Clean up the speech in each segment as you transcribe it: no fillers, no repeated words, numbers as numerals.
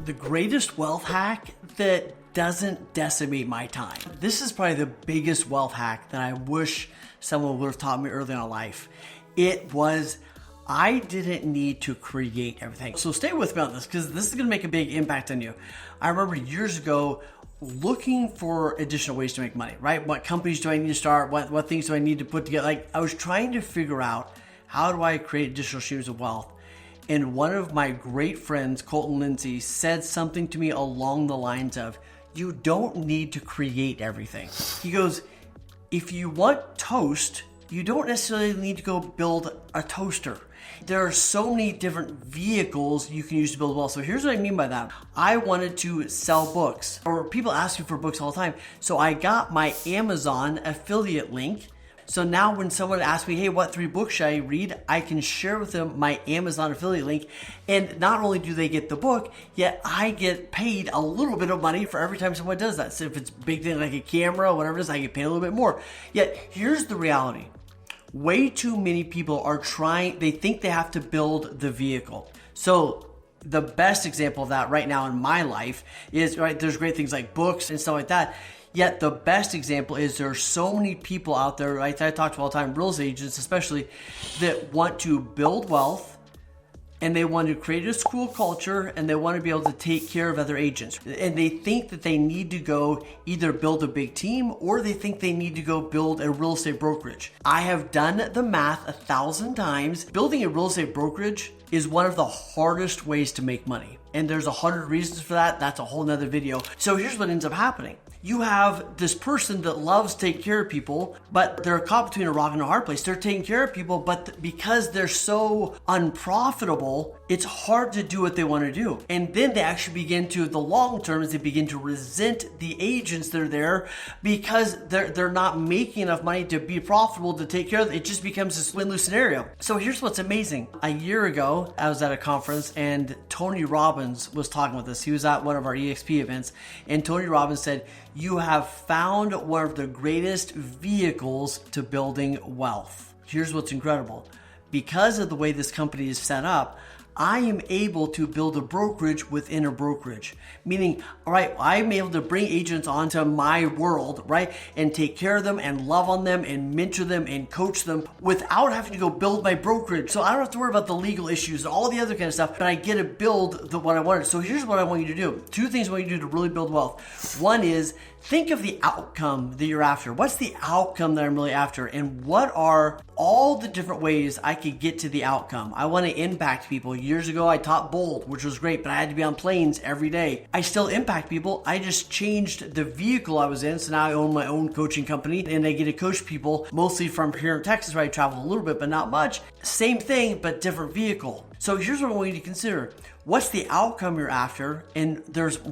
The greatest wealth hack that doesn't decimate my time. This is probably the biggest wealth hack that I wish someone would have taught me early on in life. It was, I didn't need to create everything. So stay with me on this because this is going to make a big impact on you. I remember years ago looking for additional ways to make money, right? What companies do I need to start? What things do I need to put together? Like I was trying to figure out how do I create additional streams of wealth. And one of my great friends, Colton Lindsay, said something to me along the lines of, you don't need to create everything. He goes, if you want toast, you don't necessarily need to go build a toaster. There are so many different vehicles you can use to build wealth. So here's what I mean by that. I wanted to sell books, or people ask me for books all the time. So I got my Amazon affiliate link. So now when someone asks me, hey, what 3 books should I read? I can share with them my Amazon affiliate link. And not only do they get the book, yet I get paid a little bit of money for every time someone does that. So if it's a big thing like a camera, whatever it is, I get paid a little bit more. Yet here's the reality. Way too many people are they think they have to build the vehicle. So the best example of that right now in my life is, right, there's great things like books and stuff like that. Yet the best example is there are so many people out there, right, that I talk to all the time, real estate agents especially, that want to build wealth and they want to create a school culture and they want to be able to take care of other agents. And they think that they need to go either build a big team or they think they need to go build a real estate brokerage. I have done the math 1,000 times. Building a real estate brokerage is one of the hardest ways to make money. And there's 100 reasons for that. That's a whole nother video. So here's what ends up happening. You have this person that loves to take care of people, but they're caught between a rock and a hard place. They're taking care of people, but because they're so unprofitable, it's hard to do what they want to do. And then they actually begin to, the long term, is they begin to resent the agents that are there because they're not making enough money to be profitable to take care of it. It just becomes this win-lose scenario. So here's what's amazing. A year ago, I was at a conference and Tony Robbins was talking with us. He was at one of our EXP events, and Tony Robbins said, you have found one of the greatest vehicles to building wealth. Here's what's incredible. Because of the way this company is set up, I am able to build a brokerage within a brokerage. Meaning, all right, I'm able to bring agents onto my world, right? And take care of them and love on them and mentor them and coach them without having to go build my brokerage. So I don't have to worry about the legal issues and all the other kind of stuff, but I get to build what I wanted. So here's what I want you to do. 2 things I want you to do to really build wealth. One is think of the outcome that you're after. What's the outcome that I'm really after? And what are all the different ways I could get to the outcome? I want to impact people. Years ago, I taught Bold, which was great, but I had to be on planes every day. I still impact people. I just changed the vehicle I was in. So now I own my own coaching company and I get to coach people mostly from here in Texas where I travel a little bit, but not much. Same thing, but different vehicle. So here's what I want you to consider. What's the outcome you're after? And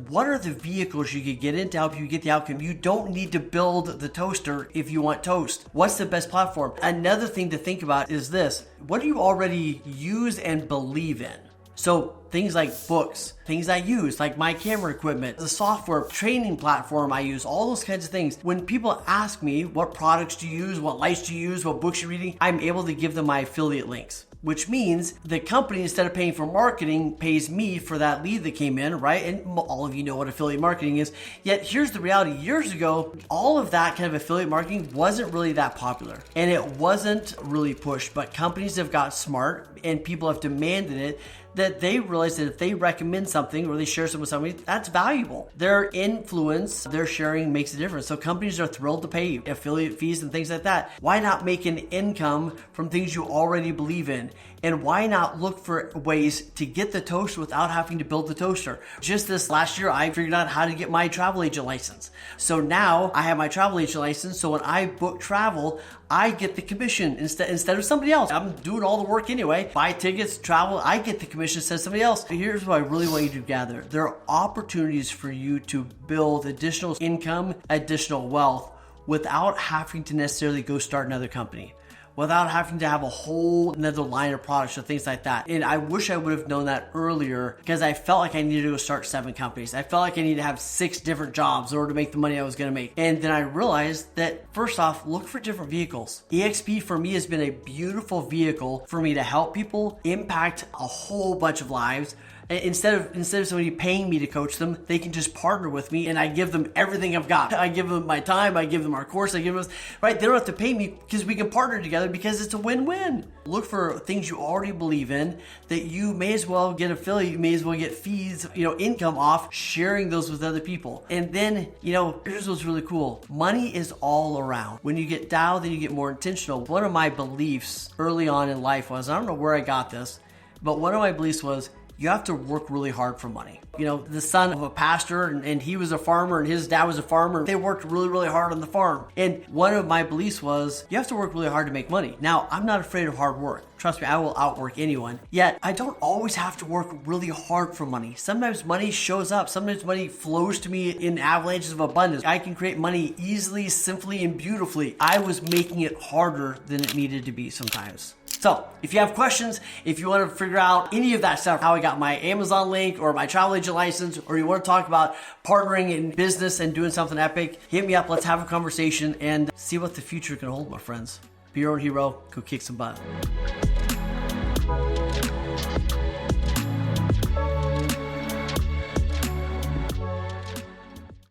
what are the vehicles you could get in to help you get the outcome? You don't need to build the toaster if you want toast. What's the best platform? Another thing to think about is this. What do you already use and believe in? So things like books, things I use, like my camera equipment, the software training platform I use, all those kinds of things. When people ask me what products do you use, what lights do you use, what books you're reading, I'm able to give them my affiliate links. Which means the company, instead of paying for marketing, pays me for that lead that came in, right? And all of you know what affiliate marketing is. Yet here's the reality. Years ago, all of that kind of affiliate marketing wasn't really that popular. And it wasn't really pushed. But companies have got smart and people have demanded it, that they realize that if they recommend something or they share something with somebody, that's valuable. Their influence, their sharing makes a difference. So companies are thrilled to pay affiliate fees and things like that. Why not make an income from things you already believe in? And why not look for ways to get the toast without having to build the toaster? Just this last year, I figured out how to get my travel agent license. So now I have my travel agent license. So when I book travel, I get the commission instead of somebody else. I'm doing all the work anyway. Buy tickets, travel, I get the commission instead of somebody else. Here's what I really want you to gather. There are opportunities for you to build additional income, additional wealth without having to necessarily go start another company, without having to have a whole another line of products or things like that. And I wish I would have known that earlier because I felt like I needed to go start 7 companies. I felt like I needed to have 6 different jobs in order to make the money I was going to make. And then I realized that first off, look for different vehicles. EXP for me has been a beautiful vehicle for me to help people impact a whole bunch of lives, Instead of somebody paying me to coach them, they can just partner with me and I give them everything I've got. I give them my time, I give them our course, I give them, right? They don't have to pay me because we can partner together because it's a win-win. Look for things you already believe in that you may as well get affiliate, you may as well get fees, income off sharing those with other people. And then, here's what's really cool. Money is all around. When you get dialed, then you get more intentional. One of my beliefs early on in life was, I don't know where I got this, but one of my beliefs was, you have to work really hard for money. The son of a pastor and he was a farmer and his dad was a farmer. They worked really, really hard on the farm. And one of my beliefs was you have to work really hard to make money. Now, I'm not afraid of hard work. Trust me, I will outwork anyone. Yet, I don't always have to work really hard for money. Sometimes money shows up. Sometimes money flows to me in avalanches of abundance. I can create money easily, simply, and beautifully. I was making it harder than it needed to be sometimes. So if you have questions, if you want to figure out any of that stuff, how I got my Amazon link or my travel agent license, or you want to talk about partnering in business and doing something epic, hit me up. Let's have a conversation and see what the future can hold, my friends. Be your own hero. Go kick some butt.